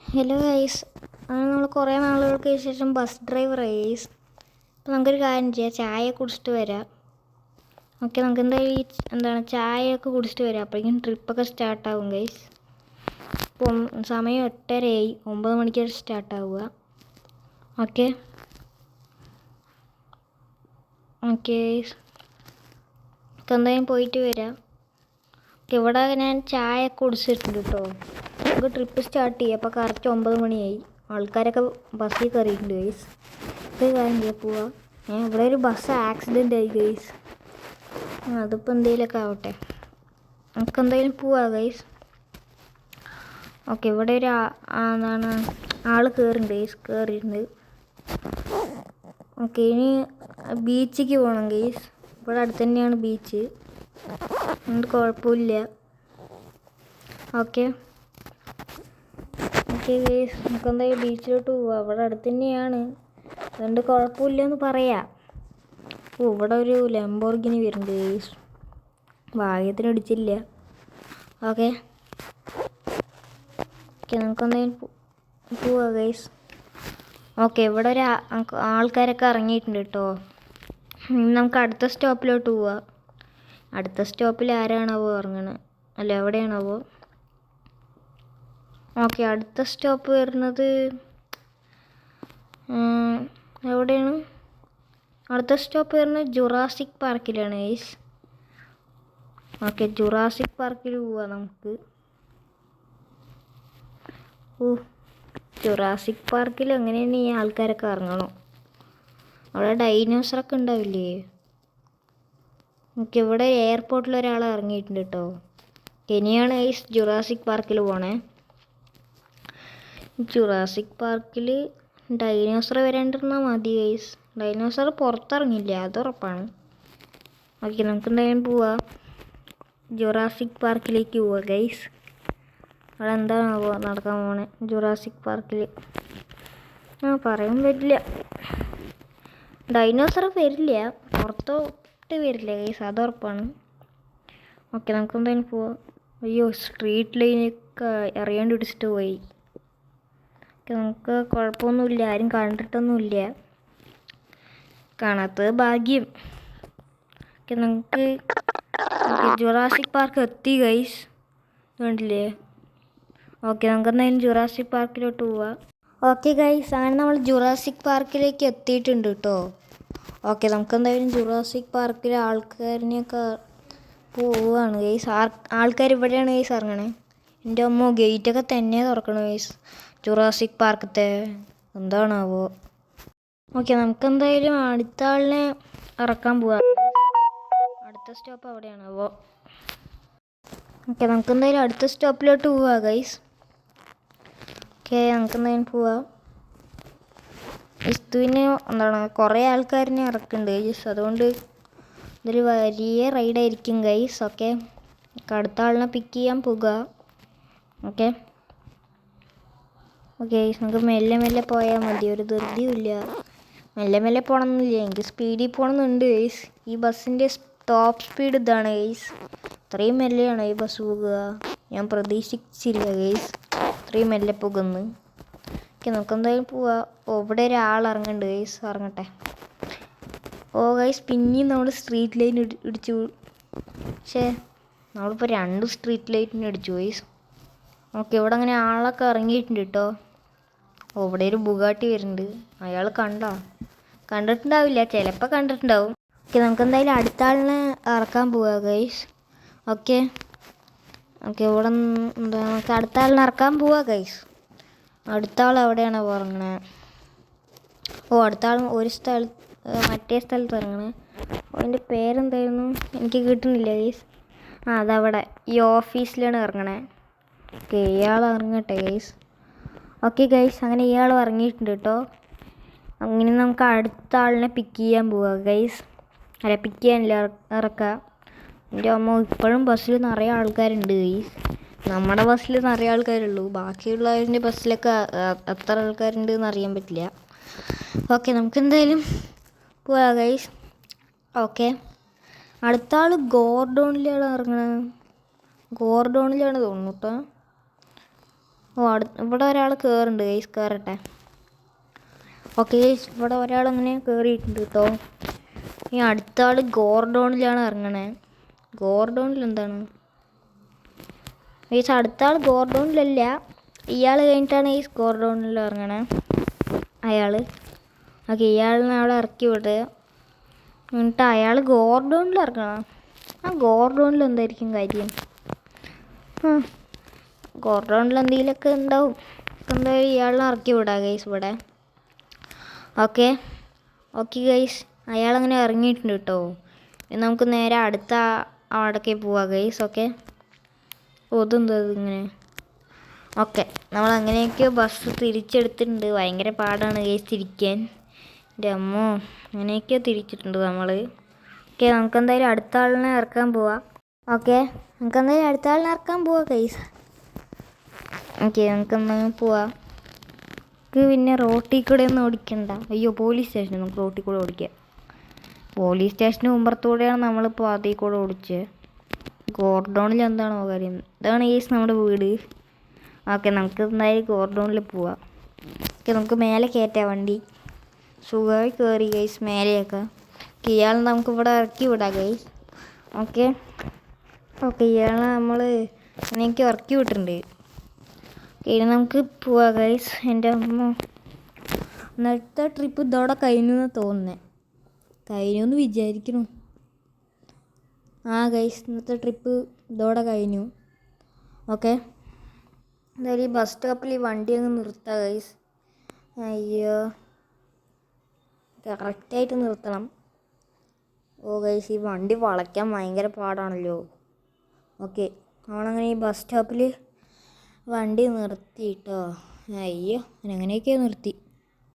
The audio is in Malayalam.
ഹലോ ഗൈസ്, അങ്ങനെ നമ്മൾ കുറേ നാളുകൾക്ക് ശേഷം ബസ് ഡ്രൈവർ ഗൈസ്. അപ്പോൾ നമുക്കൊരു കാര്യം ചെയ്യാം, ചായ കുടിച്ചിട്ട് വരാം. ഓക്കെ, നമുക്ക് എന്തായാലും ചായയൊക്കെ കുടിച്ചിട്ട് വരാം. അപ്പോഴേക്കും ട്രിപ്പൊക്കെ സ്റ്റാർട്ടാവും ഗൈസ്. ഇപ്പം സമയം 8:30 9 മണിക്ക് സ്റ്റാർട്ടാവുക. ഓക്കെ ഓക്കെ ഗൈസ്, നമുക്ക് എന്തായാലും പോയിട്ട് വരാം. ഓക്കെ, ഇവിടെ ഞാൻ ചായ കുടിച്ചിട്ടുണ്ട് കേട്ടോ. നമുക്ക് ട്രിപ്പ് സ്റ്റാർട്ട് ചെയ്യാം. അപ്പോൾ കറക്റ്റ് 9 മണിയായി. ആൾക്കാരൊക്കെ ബസ്സിൽ കയറിയിട്ടുണ്ട് ഗൈസ്. ഇത് കാര്യം ചെയ്യാം, പോവാം. ഇവിടെ ഒരു ബസ് ആക്സിഡൻ്റ് ആയി ഗൈസ്. അതിപ്പോൾ എന്തെങ്കിലുമൊക്കെ ആവട്ടെ, നമുക്ക് എന്തായാലും പോവാം ഗൈസ്. ഓക്കെ, ഇവിടെ ഒരു എന്താണ് ആൾ കയറുന്നുണ്ട് ഗൈസ്, കയറിയിട്ടുണ്ട്. ഓക്കെ, ഇനി ബീച്ചിലേക്ക് പോകണം ഗൈസ്. ഇവിടെ അടുത്ത് തന്നെയാണ് ബീച്ച്, അതുകൊണ്ട് കുഴപ്പമില്ല. ഓക്കെ ഓക്കെ ഗൈസ്, നമുക്ക് എന്തായാലും ബീച്ചിലോട്ട് പോവാം. അവിടെ അടുത്ത് തന്നെയാണ്, അതുകൊണ്ട് കുഴപ്പമില്ലെന്ന് പറയാം. ഓ, ഇവിടെ ഒരു ലംബോർഗിനി വരുന്നുണ്ട് ഗൈസ്, ഭാഗ്യത്തിന് ഇടിച്ചില്ല. ഓക്കെ ഓക്കെ, നമുക്കെന്തായാലും പോവാം ഗൈസ്. ഓക്കെ, ഇവിടെ ഒരു ആൾക്കാരൊക്കെ ഇറങ്ങിയിട്ടുണ്ട് കേട്ടോ. നമുക്ക് അടുത്ത സ്റ്റോപ്പിലോട്ട് പോവാം. അടുത്ത സ്റ്റോപ്പിൽ ആരാണാവോ ഇറങ്ങണത്, അല്ല എവിടെയാണാവോ. ഓക്കെ, അടുത്ത സ്റ്റോപ്പ് വരുന്നത് എവിടെയാണ്? അടുത്ത സ്റ്റോപ്പ് വരുന്നത് ജുറാസിക് പാർക്കിലാണ് ഗൈസ്. ഓക്കെ, ജുറാസിക് പാർക്കിൽ പോവാം നമുക്ക്. ജുറാസിക് പാർക്കിൽ എങ്ങനെയാണ് ഈ ആൾക്കാരൊക്കെ ഇറങ്ങണം? അവിടെ ഡൈനോസറൊക്കെ ഉണ്ടാവില്ലേ? ഓക്കെ, ഇവിടെ എയർപോർട്ടിൽ ഒരാൾ ഇറങ്ങിയിട്ടുണ്ട് കേട്ടോ. ഇനിയാണ് ഗൈസ് ജുറാസിക് പാർക്കിൽ പോണേ. ജുറാസിക് പാർക്കിൽ ഡൈനോസർ വരാണ്ടിരുന്നാൽ മതി ഗൈസ്. ഡൈനോസർ പുറത്തിറങ്ങില്ല, അത് ഉറപ്പാണ്. ഓക്കെ, നമുക്ക് എന്തായാലും പോവാം. ജുറാസിക് പാർക്കിലേക്ക് പോവാം ഗൈസ്. അവിടെ എന്താണാവോ നടക്കാൻ പോണേ ജുറാസിക് പാർക്കിൽ? പറയാൻ പറ്റില്ല. ഡൈനോസർ വരില്ല, പുറത്തോട്ട് വരില്ല ഗൈസ്, അത് ഉറപ്പാണ്. ഓക്കെ, നമുക്ക് എന്തായാലും പോവാം. അയ്യോ, സ്ട്രീറ്റ് ലൈനൊക്കെ അറിയാണ്ട് ഇടിച്ചിട്ട് പോയി. നമുക്ക് കുഴപ്പമൊന്നുമില്ല, ആരും കണ്ടിട്ടൊന്നുമില്ല, കാണാത്തത് ഭാഗ്യം. ഓക്കെ, നമുക്ക് ജുറാസിക് പാർക്ക് എത്തി ഗൈസ്, കണ്ടില്ലേ? ഓക്കെ, നമുക്ക് എന്തായാലും ജുറാസിക് പാർക്കിലോട്ട് പോവാം. ഓക്കെ ഗൈസ്, അങ്ങനെ നമ്മൾ ജുറാസിക് പാർക്കിലേക്ക് എത്തിയിട്ടുണ്ട് കേട്ടോ. ഓക്കെ, നമുക്ക് എന്തായാലും ജുറാസിക് പാർക്കിലെ ആൾക്കാരിനെയൊക്കെ പോവുകയാണ് ഗൈസ്. ആൾക്കാർ ഇവിടെയാണ് ഗൈസ് ഇറങ്ങണേ. എൻ്റെ അമ്മ ഗേറ്റൊക്കെ തന്നെ തുറക്കണം ഗൈസ് ജുറാസിക് പാർക്കത്തെ, എന്താണാവോ. ഓക്കെ, നമുക്കെന്തായാലും അടുത്ത ആളിനെ ഇറക്കാൻ പോവാം. അടുത്ത സ്റ്റോപ്പ് അവിടെയാണാവോ. ഓക്കെ, നമുക്കെന്തായാലും അടുത്ത സ്റ്റോപ്പിലോട്ട് പോവാം ഗൈസ്. ഓക്കെ, നമുക്കെന്തായാലും പോവാം. ഇസ്തുവിന് എന്താണ് കുറേ ആൾക്കാരിനെ ഇറക്കുന്നുണ്ട് ഗൈസ്, അതുകൊണ്ട് ഇതൊരു വലിയ റൈഡായിരിക്കും ഗൈസ്. ഓക്കെ, അടുത്ത ആളിനെ പിക്ക് ചെയ്യാൻ പോകുക. ഓക്കെ ഓക്കെ, നമുക്ക് മെല്ലെ മെല്ലെ പോയാൽ മതി, ഒരു ധൃതിയുമില്ല. മെല്ലെ മെല്ലെ പോകണമെന്നില്ല, എനിക്ക് സ്പീഡിൽ പോകണമെന്നുണ്ട് ഗൈസ്. ഈ ബസ്സിൻ്റെ ടോപ്പ് സ്പീഡ് ഇതാണ് ഗൈസ്. ഇത്രയും മെല്ലെയാണോ ഈ ബസ് പോകുക? ഞാൻ പ്രതീക്ഷിച്ചില്ല ഗൈസ് ഇത്രയും മെല്ലെ പോകുന്നു. ഓക്കെ, നമുക്കെന്തായാലും പോവാം. ഇവിടെ ഒരാൾ ഇറങ്ങുന്നുണ്ട് ഗൈസ്, ഇറങ്ങട്ടെ. ഓ ഗൈസ്, പിന്നെയും നമ്മൾ സ്ട്രീറ്റ് ലൈൻ ഇടിച്ചു. പക്ഷേ നമ്മളിപ്പോൾ 2 സ്ട്രീറ്റ് ലൈറ്റിന് ഇടിച്ചു ഗൈസ്. ഓക്കെ, ഇവിടെ അങ്ങനെ ആളൊക്കെ ഇറങ്ങിയിട്ടുണ്ട് കേട്ടോ. ഓ, ഇവിടെ ഒരു ബുഗാട്ടി വരുന്നുണ്ട്. അയാൾ കണ്ടിട്ടുണ്ടാവില്ല, ചിലപ്പോൾ കണ്ടിട്ടുണ്ടാവും. ഓക്കെ, നമുക്കെന്തായാലും അടുത്ത ആളിനെ ഇറക്കാൻ പോവുക ഗൈസ്. ഓക്കെ ഓക്കെ, ഇവിടെ എന്താ നമുക്ക് അടുത്ത ആളിനെ ഇറക്കാൻ പോവുക ഗൈസ്. അടുത്ത ആൾ എവിടെയാണോ ഇറങ്ങണേ? ഓ, അടുത്ത ആൾ മറ്റേ സ്ഥലത്ത് ഇറങ്ങണേ. അതിൻ്റെ പേരെന്തായിരുന്നു എനിക്ക് കിട്ടുന്നില്ല ഗൈസ്. അതവിടെ ഈ ഓഫീസിലാണ് ഇറങ്ങണേ. ഓക്കെ, ഇയാൾ ഇറങ്ങട്ടെ ഗൈസ്. ഓക്കെ ഗൈസ്, അങ്ങനെ ഇയാൾ ഇറങ്ങിയിട്ടുണ്ട് കേട്ടോ. അങ്ങനെ നമുക്ക് അടുത്ത ആളിനെ പിക്ക് ചെയ്യാൻ പോവുക ഗൈസ്. അല്ല, പിക്ക് ചെയ്യാനില്ല, ഇറക്കുക. എൻ്റെ അമ്മ ഇപ്പോഴും ബസ്സിൽ നിറയെ ആൾക്കാരുണ്ട് ഗൈസ്. നമ്മുടെ ബസ്സിൽ നിറയെ ആൾക്കാരുള്ളൂ, ബാക്കിയുള്ളവരുടെ ബസ്സിലൊക്കെ എത്ര ആൾക്കാരുണ്ട് എന്ന് അറിയാൻ പറ്റില്ല. ഓക്കെ, നമുക്ക് എന്തായാലും പോവാ ഗൈസ്. ഓക്കെ, അടുത്ത ആൾ ഗോർഡോണിലാണ് ഇറങ്ങണത്. ഗോർഡോണിലാണ് തോന്നുന്നു കേട്ടോ. ഓ ഇവിടെ ഒരാൾ കയറുന്നുണ്ട് ഗൈസ്, കയറട്ടെ. ഓക്കെ ഗൈസ്, ഇവിടെ ഒരാളങ്ങനെ കയറിയിട്ടുണ്ട് കേട്ടോ. ഈ അടുത്ത ആൾ ഗോർഡോണിലാണ് ഇറങ്ങണേ. ഗോർഡോണിൽ എന്താണ് ഗൈസ്? അടുത്ത ആൾ ഗോർഡോണിലല്ല, ഇയാൾ കഴിഞ്ഞിട്ടാണ് ഈ ഗോർഡോണിൽ ഇറങ്ങണേ അയാൾ. ഓക്കെ, ഇയാളിനെ അവിടെ ഇറക്കി വിടുക. എന്നിട്ട് അയാൾ ഗോർഡോണിൽ ഇറങ്ങണം. ആ ഗോർഡോണിൽ എന്തായിരിക്കും കാര്യം? ഗോർഡോണിൽ എന്തെങ്കിലുമൊക്കെ ഉണ്ടാവും. എന്തായാലും ഇയാളിനെ ഇറക്കി വിടാം ഗൈസ് ഇവിടെ. ഓക്കെ ഓക്കെ ഗൈസ്, അയാളങ്ങനെ ഇറങ്ങിയിട്ടുണ്ട് കേട്ടോ. നമുക്ക് നേരെ അടുത്ത അവിടേക്ക് പോവാം ഗൈസ്. ഓക്കെ, ഇതെന്താ ഇങ്ങനെ? ഓക്കെ, നമ്മൾ അങ്ങനെയൊക്കെ ബസ് തിരിച്ചെടുത്തിട്ടുണ്ട്. ഭയങ്കര പാടാണ് ഗൈസ് തിരിക്കാൻ. എൻ്റെ അമ്മോ, അങ്ങനെയൊക്കെ തിരിച്ചിട്ടുണ്ട് നമ്മൾ. ഓക്കെ, നമുക്കെന്തായാലും അടുത്ത ആളിനെ ഇറക്കാൻ പോവാം. ഓക്കെ, നമുക്കെന്തായാലും അടുത്ത ആളിനെ ഇറക്കാൻ പോവാം ഗൈസ്. ഓക്കെ, നമുക്കെന്തെങ്കിലും പോവാം. നമുക്ക് പിന്നെ റോട്ടിൽ കൂടെ ഒന്നും ഓടിക്കണ്ട. അയ്യോ, പോലീസ് സ്റ്റേഷൻ. നമുക്ക് റോട്ടിൽ കൂടെ ഓടിക്കാം. പോലീസ് സ്റ്റേഷന് മുമ്പത്തൂടെയാണ് നമ്മളിപ്പോൾ അതിൽ കൂടെ ഓടിച്ചത്. ഗോർഡോണിൽ എന്താണോ കാര്യം? ഇതാണ് ഗൈസ് നമ്മുടെ വീട്. ഓക്കെ, നമുക്ക് എന്തായാലും ഗോർഡോണിൽ പോവാം. ഓക്കെ, നമുക്ക് മേലെ കയറ്റാം വണ്ടി. സുഖമായി കയറി ഗൈസ് മേലെയൊക്കെ. ഇയാൾ നമുക്ക് ഇവിടെ ഇറക്കി വിടാം ഗൈസ്. ഓക്കെ ഓക്കെ, ഇയാളെ നമ്മൾ അങ്ങനെയൊക്കെ ഇറക്കി വിട്ടിട്ടുണ്ട്. ഇനി നമുക്ക് പോവാം ഗൈസ്. എൻ്റെ അമ്മ, ഇന്നത്തെ ട്രിപ്പ് ഇതോടെ കഴിഞ്ഞു എന്ന് തോന്നുന്നത്. കഴിഞ്ഞു എന്ന് വിചാരിക്കുന്നു. ആ ഗൈസ്, ഇന്നത്തെ ട്രിപ്പ് ഇതോടെ കഴിഞ്ഞു. ഓക്കെ, എന്തായാലും ഈ ബസ് സ്റ്റോപ്പിൽ ഈ വണ്ടി അങ്ങ് നിർത്താം ഗൈസ്. അയ്യോ, കറക്റ്റായിട്ട് നിർത്തണം. ഓ ഗൈസ്, ഈ വണ്ടി വളയ്ക്കാൻ ഭയങ്കര പാടാണല്ലോ. ഓക്കെ, നമ്മളങ്ങനെ ഈ ബസ് സ്റ്റോപ്പിൽ വണ്ടി നിർത്തി കേട്ടോ. അയ്യോ, അങ്ങനെയൊക്കെ നിർത്തി.